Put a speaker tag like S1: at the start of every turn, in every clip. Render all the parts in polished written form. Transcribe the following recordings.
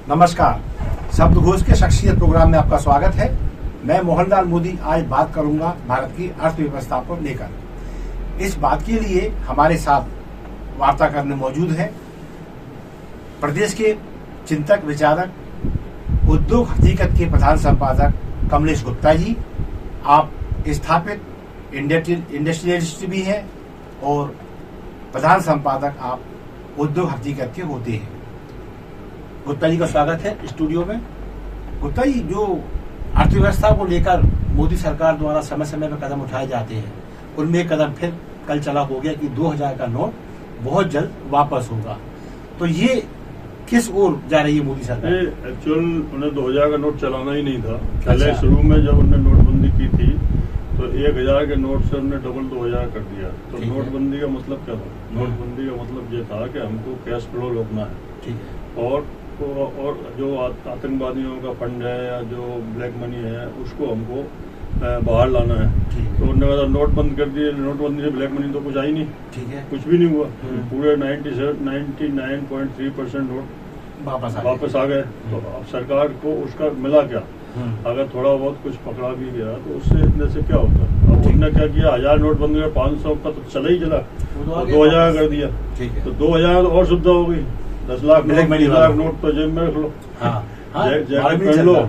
S1: नमस्कार, शब्दघोष के शख्सियत प्रोग्राम में आपका स्वागत है। मैं मोहनलाल मोदी आज बात करूंगा भारत की अर्थव्यवस्था को लेकर। इस बात के लिए हमारे साथ वार्ता करने मौजूद हैं प्रदेश के चिंतक विचारक, उद्योग हकीकत के प्रधान संपादक कमलेश गुप्ता जी। आप स्थापित इंडस्ट्रियलिस्ट भी हैं और प्रधान संपादक आप उद्योग हकीकत के होते हैं। गुप्ता जी का स्वागत है स्टूडियो में। गुप्ता जी, जो अर्थव्यवस्था को लेकर मोदी सरकार द्वारा समय समय पर कदम उठाए जाते हैं, उनमें एक कदम फिर कल चला हो गया कि 2000 का नोट बहुत जल्द वापस होगा। तो ये किस ओर जा रही है मोदी सरकार?
S2: एक्चुअल उन्हें 2000 का नोट चलाना ही नहीं था। पहले शुरू में जब उन्होंने नोटबंदी की थी तो 1000 के नोट से उन्होंने डबल 2000 कर दिया। तो नोटबंदी का मतलब क्या था? नोटबंदी का मतलब ये था कि हमको कैश फ्लो रोकना है।
S1: ठीक है।
S2: और जो आतंकवादियों का फंड है या जो ब्लैक मनी है उसको हमको बाहर लाना है। तो उन्होंने कहा नोट बंद कर दिए। नोटबंदी से ब्लैक मनी तो कुछ आई नहीं। ठीक है, कुछ भी नहीं हुआ। पूरे 99.3% नोट वापस आ गए। तो अब सरकार को उसका मिला क्या? अगर थोड़ा बहुत कुछ पकड़ा भी गया तो उससे इतने से क्या होता? अब उन्होंने क्या किया, 1000 नोट बंद कर 500 का तो चला ही चला, 2000 कर दिया। तो 2000 और सुविधा हो गई। 10 लाख नोट तो जेब में रख लो।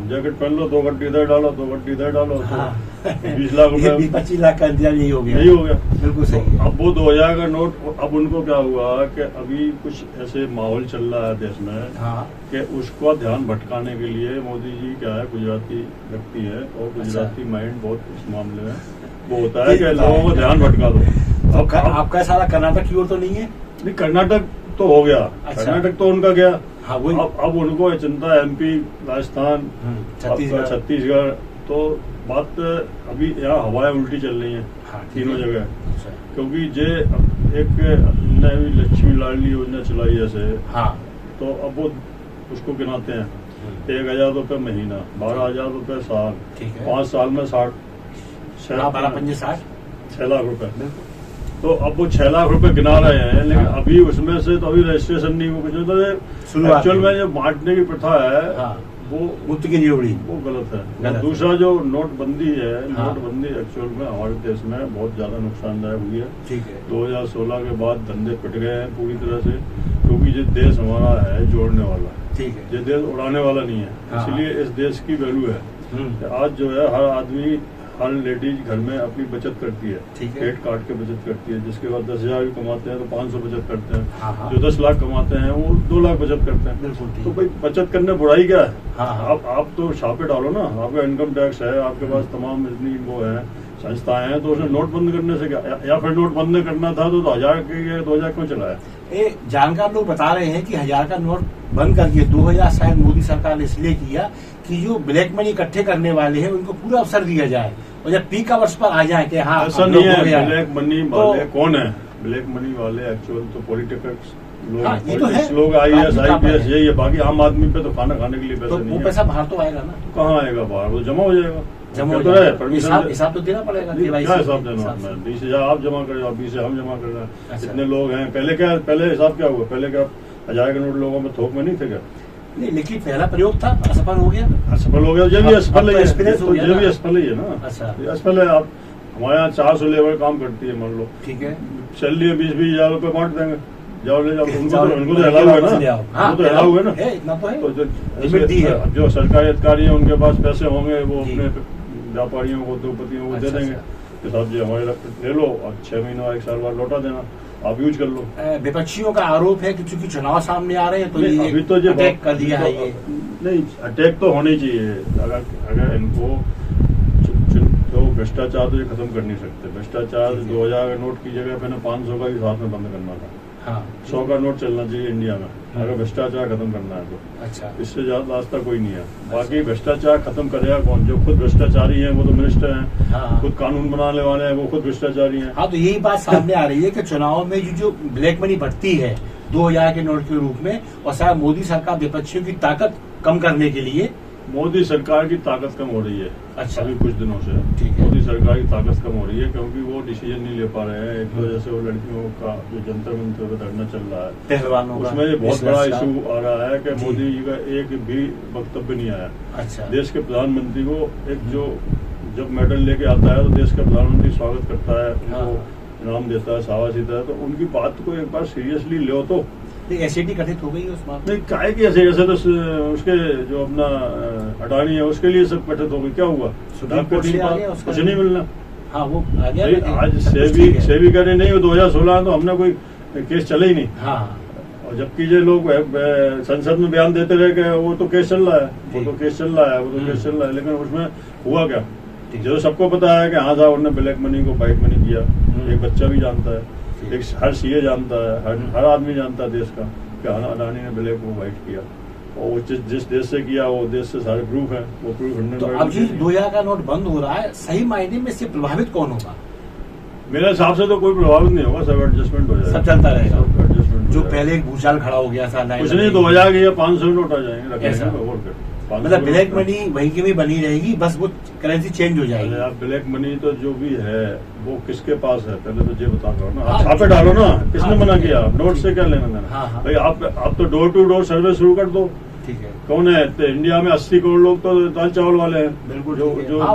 S2: जैकेट पहन लो, 2 घंटे इधर डालो, 2 घंटे इधर डालो। 20 लाख रुपए,
S1: 25 लाख का इंतजाम यही हो गया। बिल्कुल सही।
S2: अब वो 2000 का नोट, अब उनको क्या हुआ कि अभी कुछ ऐसे माहौल चल रहा है देश में कि उसको ध्यान भटकाने के लिए मोदी जी क्या है, गुजराती व्यक्ति है और गुजराती माइंड बहुत इस मामले में वो होता है कि लोगों को ध्यान भटका दो।
S1: अब आपका सारा कर्नाटक की ओर तो नहीं है?
S2: नहीं, कर्नाटक तो हो गया। कर्नाटक तो उनका गया।
S1: हाँ,
S2: अब उनको चिंता है एमपी, राजस्थान, छत्तीसगढ़। तो बात अभी यहाँ हवाएं उल्टी चल रही हैं। तीनों जगह। क्योंकि जे एक नई लक्ष्मी लाडली योजना चलाई जैसे, तो अब वो उसको गिनाते हैं 1000 रुपए महीना, 12,000 रुपए साल, 5 साल में 6 लाख रुपए। तो अब वो 6 लाख रुपए गिना रहे हैं, लेकिन अभी उसमें से तो अभी रजिस्ट्रेशन नहीं हुआ। कुछ एक्चुअल में जो बांटने की प्रथा है वो
S1: मुफ्त की जोड़ी,
S2: वो गलत है। दूसरा जो नोटबंदी है, नोटबंदी एक्चुअल में हमारे देश में बहुत ज्यादा नुकसानदायक हुई है।
S1: ठीक है।
S2: 2016 के बाद धंधे पिट गए हैं पूरी तरह से, क्योंकि ये देश हमारा है जोड़ने वाला। ठीक है। ये देश उड़ाने वाला नहीं है। इसलिए इस देश की वैल्यू है। आज जो है हर आदमी, हर लेडीज घर में अपनी बचत करती है। पेट काट के बचत करती है। जिसके बाद 10,000 भी कमाते हैं तो 500 बचत करते हैं। जो 10 लाख कमाते हैं वो 2 लाख बचत करते हैं। तो भाई बचत करने बुराई क्या है? आप तो छापे डालो ना, आपका इनकम टैक्स है, आपके पास तमाम इतनी वो है संस्थाएं हैं, तो उसे नोट बंद करने से क्या? या फिर नोट बंद करना था तो 1000 के 2000 क्यों चलाया?
S1: जानकार लोग बता रहे हैं कि 1000 का नोट बंद करके 2000 शायद मोदी सरकार ने इसलिए किया कि जो ब्लैक मनी इकट्ठे करने वाले हैं उनको पूरा अवसर दिया जाए और जब पीक आवर्स पर आ जाए कि हाँ
S2: ऐसा नहीं है। ब्लैक मनी वाले कौन है? ब्लैक मनी वाले एक्चुअल तो पॉलिटिकल्स लोग, IAS, IPS यही है। बाकी आम आदमी पे तो खाना खाने के लिए पैसा नहीं है।
S1: पैसा बाहर तो आएगा ना?
S2: कहाँ आएगा बाहर? वो जमा हो जाएगा।
S1: हिसाब तो देना पड़ेगा।
S2: क्या हिसाब देना? 20,000 आप जमा कर रहे हो, 20,000 हम जमा कर रहे हैं। इतने लोग हैं। पहले हिसाब क्या हुआ? पहले क्या 1000 के नोट लोगों में थोक में नहीं थे क्या?
S1: नहीं, लेकिन पहला प्रयोग था, असफल हो गया।
S2: ये भी असफल ही है। ये भी असफल ही है ना। असफल है। आप हमारे यहाँ 400 लेबर काम करती है, मान लो। ठीक है। सैलरी है 20,000 रुपए बांट देंगे। जाओ ले जाओ। उनको तो अलाउ है ना। उनको तो अलाउ है ना। तो जो सरकारी अधिकारी है उनके पास पैसे होंगे, वो अपने व्यापारियों को, उद्योगपतियों को दे देंगे कि साहब जी हमारे ले लो और 6 महीना 1 साल बाद लौटा देना, आप यूज कर लो।
S1: विपक्षियों का आरोप है कि चूंकि चुनाव सामने आ रहे हैं तो ये
S2: अभी तो
S1: अटैक कर दिया है। ये
S2: नहीं, अटैक तो होना ही चाहिए। अगर इनको तो भ्रष्टाचार तो ये खत्म कर नहीं सकते। भ्रष्टाचार 2000 नोट की जगह पे 500 का ही साथ में बंद करना था। 100 का नोट चलना चाहिए इंडिया में अगर भ्रष्टाचार खत्म करना है तो। अच्छा, इससे ज्यादा रास्ता कोई नहीं है। बाकी भ्रष्टाचार खत्म करेगा कौन? जो खुद भ्रष्टाचारी हैं वो तो मिनिस्टर हैं। खुद कानून बनाने वाले हैं वो खुद भ्रष्टाचारी हैं।
S1: तो यही बात सामने आ रही है कि चुनाव में जो ब्लैक मनी बढ़ती है 2000 के नोट के रूप में, और शायद मोदी सरकार विपक्षियों की ताकत कम करने के लिए
S2: मोदी सरकार की ताकत कम हो रही है।
S1: अच्छा।
S2: अभी कुछ दिनों से
S1: ठीक है।
S2: मोदी सरकार की ताकत कम हो रही है क्योंकि वो डिसीजन नहीं ले पा रहे हैं। एक तो जैसे वो लड़कियों का जो जंतर मंतर पे धरना चल रहा है,
S1: पहलवानों का,
S2: उसमें ये बहुत बड़ा इशू आ रहा है कि
S1: जी।
S2: मोदी जी का एक भी वक्तव्य नहीं आया।
S1: अच्छा।
S2: देश के प्रधानमंत्री को एक जो जब मेडल लेके आता है तो देश का प्रधानमंत्री स्वागत करता है, उनको इनाम देता है, शाबाशी देता है, तो उनकी बात को एक बार सीरियसली लो। तो
S1: एसिडी कथित हो गई है उस बात
S2: नहीं, काहे की ऐसे तो उसके जो अपना अडानी है उसके लिए सब कथित हो गई, क्या हुआ?
S1: सुप्रीम कोर्ट से आ गया उसका
S2: कुछ नहीं मिलना।
S1: हाँ, वो आ गया
S2: भाई, आज सेबी करे नहीं, वो 2016 तो हमने कोई केस चले ही नहीं।
S1: हाँ।
S2: और जबकि ये लोग संसद में बयान देते रहे कि वो तो केस चल रहा है, वो तो केस चल रहा है, वो तो केस चल रहा है, लेकिन उसमें हुआ क्या? जो सबको पता है कि हाँ साहब उन्होंने ब्लैक मनी को वाइट मनी किया, एक बच्चा भी जानता है, एक हर सीए जानता है, हर आदमी जानता है देश का कि अडानी ने ब्लैक को वाइट किया, और वो जिस देश से किया वो देश से सारे प्रूफ है, वो प्रूफ।
S1: तो अब जी 2000 का नोट बंद हो रहा है, सही मायने में इससे प्रभावित कौन होगा?
S2: मेरे हिसाब से तो कोई प्रभावित नहीं होगा, सब एडजस्टमेंट हो जाएगा,
S1: सब चलता रहेगा।
S2: एडजस्टमेंट
S1: जो पहले एक भूचाल खड़ा हो गया था,
S2: कुछ नहीं, 2000 के या 500 नोट आ जाएंगे,
S1: ऐसा?
S2: और
S1: मतलब ब्लैक मनी वहीं की भी बनी रहेगी, बस वो करेंसी चेंज हो जाएगी।
S2: अब ब्लैक मनी तो जो भी है वो किसके पास है, पहले तो ये बता दो ना। आप छापे डालो ना, किसने मना किया? नोट से क्या लेना देना? भाई आप तो डोर टू डोर सर्वे शुरू कर दो।
S1: ठीक है।
S2: कौन है? तो इंडिया में 80 करोड़ लोग तो दाल चावल वाले हैं,
S1: बिल्कुल,
S2: जो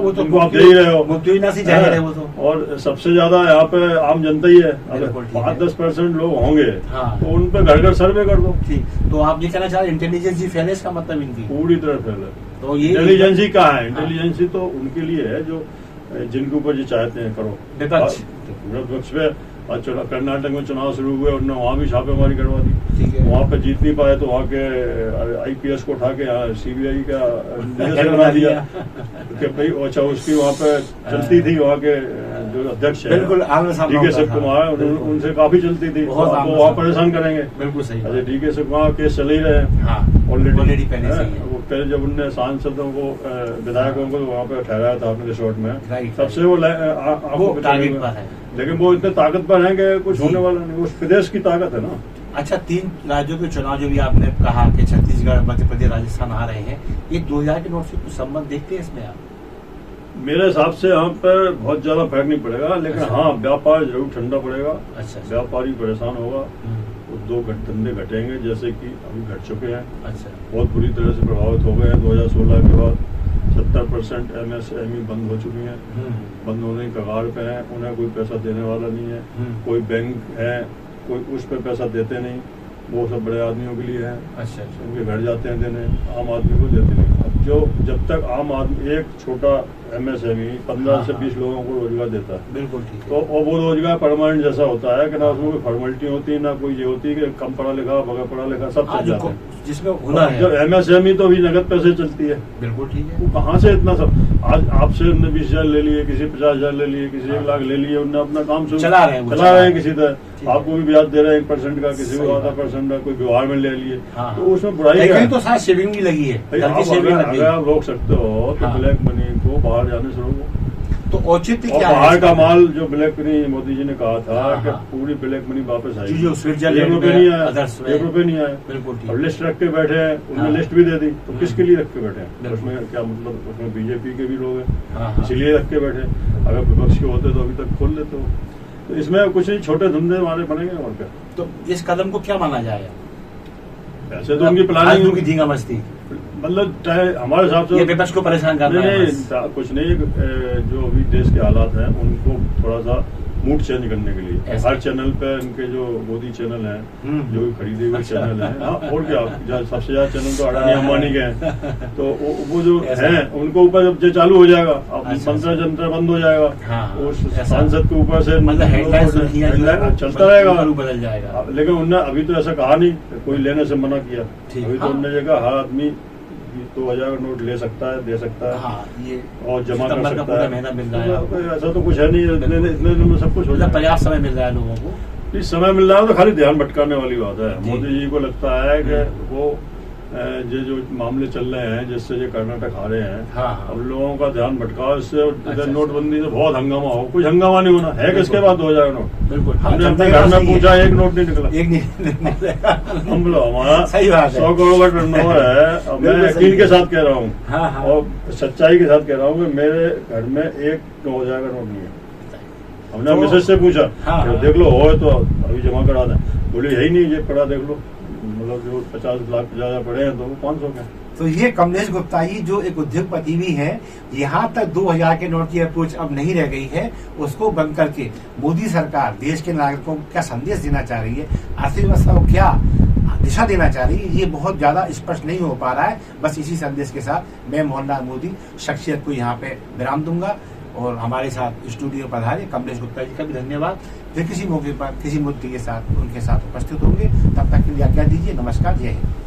S1: वो तो
S2: उनको आप दे ही रहे हो,
S1: मुफ्ती से जाहिर है वो तो।
S2: और सबसे ज्यादा यहाँ पे आम जनता ही है, 5-10% लोग होंगे, तो उन पे घर घर सर्वे कर दो।
S1: ठीक, तो आप ये कहना चाह रहे इंटेलिजेंस जी फैले, इसका मतलब इनकी
S2: पूरी तरह फैले।
S1: तो ये
S2: इंटेलिजेंसी कहाँ है? इंटेलिजेंसी तो उनके लिए है जो जिनके ऊपर जो चाहते हैं करो। विपक्ष पे कर्नाटक में चुनाव शुरू हुए, उन्होंने वहाँ भी छापेमारी करवा दी। वहाँ पे जीत नहीं पाए तो वहाँ के आईपीएस को उठा के सीबीआई का निदेशक बना दिया कि भाई अच्छा उसकी वहाँ पे चलती थी, वहाँ के जो अध्यक्ष है डीके शिव कुमार, उनसे काफी चलती थी, वो वहाँ परेशान करेंगे।
S1: बिल्कुल सही।
S2: अच्छा, डीके शिव कुमार केस चले ही रहे हैं
S1: ऑलरेडी।
S2: वो पहले जब उनने सांसदों को विधायकों को वहाँ पे ठहराया था अपने रिसोर्ट में, तब से वो
S1: टारगेट पर है,
S2: लेकिन वो इतने ताकत पर है कि कुछ होने वाला नहीं। वो प्रदेश की ताकत है ना।
S1: अच्छा, 3 राज्यों के चुनाव जो भी आपने कहा कि छत्तीसगढ़, मध्य प्रदेश, राजस्थान आ रहे हैं, ये 2000 के नोट से कुछ संबंध देखते हैं इसमें आप?
S2: मेरे हिसाब से यहाँ पर बहुत ज्यादा फर्क नहीं पड़ेगा, लेकिन हाँ व्यापार जरूर ठंडा पड़ेगा।
S1: अच्छा।
S2: व्यापारी परेशान होगा, वो 2 धंधे घटेंगे जैसे कि अभी घट चुके हैं।
S1: अच्छा।
S2: बहुत बुरी तरह से प्रभावित हो गए हैं। 2016 के बाद 70% MSME बंद हो चुकी हैं, बंद होने की कगार पे हैं, उन्हें कोई पैसा देने वाला नहीं है। कोई बैंक है, कोई उस पर पैसा देते नहीं, वो सब बड़े आदमियों के लिए है।
S1: अच्छा।
S2: उनके घर जाते हैं देने, आम आदमी को देते नहीं। अब जब तक आम आदमी एक छोटा MSME 15 से 20 लोगों को रोजगार देता है,
S1: बिल्कुल ठीक है,
S2: तो वो रोजगार परमानेंट जैसा होता है कि ना उसमें कोई फॉर्मेलिटी होती है, ना कोई ये होती है कि कम पढ़ा लिखा बगैर पढ़ा लिखा सब चल जाते हैं,
S1: जिसमें हुनर है।
S2: जो MSME तो भी नगद पैसे चलती है।
S1: बिल्कुल ठीक है।
S2: वो कहाँ से इतना सब? आज आपसे उन्होंने 20,000 ले लिए, किसी 50,000 ले लिए, किसी 1 लाख ले लिए, उन्होंने अपना काम
S1: चला रहे हैं
S2: किसी तरह। आपको भी ब्याज दे रहे हैं 1% का, किसी को 0.5% का, कोई व्यवहार में ले लिए, तो उसमें बुराई है।
S1: तो साथ सेविंग भी लगी है,
S2: अगर आप रोक सकते हो तो ब्लैक मनी को बाहर जाने से रोको।
S1: तो औचित्य क्या है?
S2: बाहर का माल जो ब्लैक मनी, मोदी जी ने कहा था कि पूरी ब्लैक मनी वापस आएगी,
S1: जो स्विट्जरलैंड
S2: में नहीं आया, ₹1 नहीं आया।
S1: बिल्कुल ठीक।
S2: और लिस्ट रख के बैठे हैं, उन्होंने लिस्ट भी दे दी, तो किसके लिए रख के बैठे हैं? उसमें क्या मतलब? उसमें बीजेपी के भी लोग हैं, इसीलिए रख के बैठे। अगर विपक्ष के होते तो अभी तक खोल देते हो। तो इसमें कुछ नहीं, छोटे धंधे हमारे बनेंगे और क्या।
S1: तो इस कदम को क्या माना जाएगा?
S2: ऐसे तो उनकी प्लानिंग
S1: की धींगा मस्ती,
S2: मतलब हमारे हिसाब से
S1: विपक्ष को परेशान करना है।
S2: कुछ नहीं, जो अभी देश के हालात हैं उनको थोड़ा सा मूड चेंज करने के लिए हर चैनल पे इनके जो मोदी चैनल है, जो खरीदे हुए चैनल है, हाँ, और क्या सबसे ज्यादा चैनल तो अडानी अंबानी के हैं, तो वो जो हैं उनको ऊपर जब ये चालू हो जाएगा, अब मंत्र जंत्र बंद हो जाएगा, उस सांसद के ऊपर से चलता रहेगा,
S1: बदल जाएगा।
S2: लेकिन उन्होंने अभी तो ऐसा कहा नहीं, कोई लेने से मना किया। अभी तो उन्होंने कहा हर आदमी 2000 नोट ले सकता है, दे सकता है,
S1: ये
S2: और जमा कर सकता है।
S1: महीना मिल रहा है,
S2: ऐसा तो कुछ है नहीं, इतने में सब कुछ हो जाए।
S1: पर्याप्त समय मिल रहा है लोगों को।
S2: इस समय मिल रहा है तो खाली ध्यान भटकाने वाली बात है। मोदी जी को लगता है कि वो जो मामले चल रहे हैं जिससे जो कर्नाटक हारे हैं,
S1: हाँ।
S2: अब लोगों का ध्यान भटकाओ इससे। अच्छा, नोटबंदी से बहुत हंगामा हो, कुछ हंगामा नहीं होना है, किसके बाद हो जाएगा नोट।
S1: बिल्कुल,
S2: हमने अपने घर में पूछा, एक नोट नहीं निकला,
S1: एक नहीं।
S2: हम लोग हमारा
S1: सही बात है,
S2: 100 करोड़ का टर्नओवर है। अब मैं यकीन के साथ कह रहा हूँ,
S1: हाँ, हाँ।
S2: और सच्चाई के साथ कह रहा हूँ कि मेरे घर में एक 2000 का नोट नहीं है। हमने
S1: तो,
S2: मिसेज से पूछा,
S1: हाँ,
S2: देख लो हो तो अभी जमा करा दें, बोली यही नहीं, ये पड़ा देख लो, मतलब जो 50 लाख ज्यादा पड़े हैं तो वो 500 के।
S1: तो ये कमलेश गुप्ता जी जो एक उद्योगपति भी है, यहाँ तक 2000 के नोट की अप्रोच अब नहीं रह गई है, उसको बंद करके मोदी सरकार देश के नागरिकों को क्या संदेश देना चाह रही है, अर्थव्यवस्था को क्या दिशा देना चाह रही है, ये बहुत ज्यादा स्पष्ट नहीं हो पा रहा है। बस इसी संदेश के साथ मैं मोहनलाल मोदी शख्सियत को यहाँ पे विराम दूंगा और हमारे साथ स्टूडियो पधारे कमलेश गुप्ता जी का भी धन्यवाद। फिर किसी मौके पर किसी मुद्दे के साथ उनके साथ उपस्थित होंगे, तब तक के लिए आज्ञा दीजिए। नमस्कार, जय हिंद।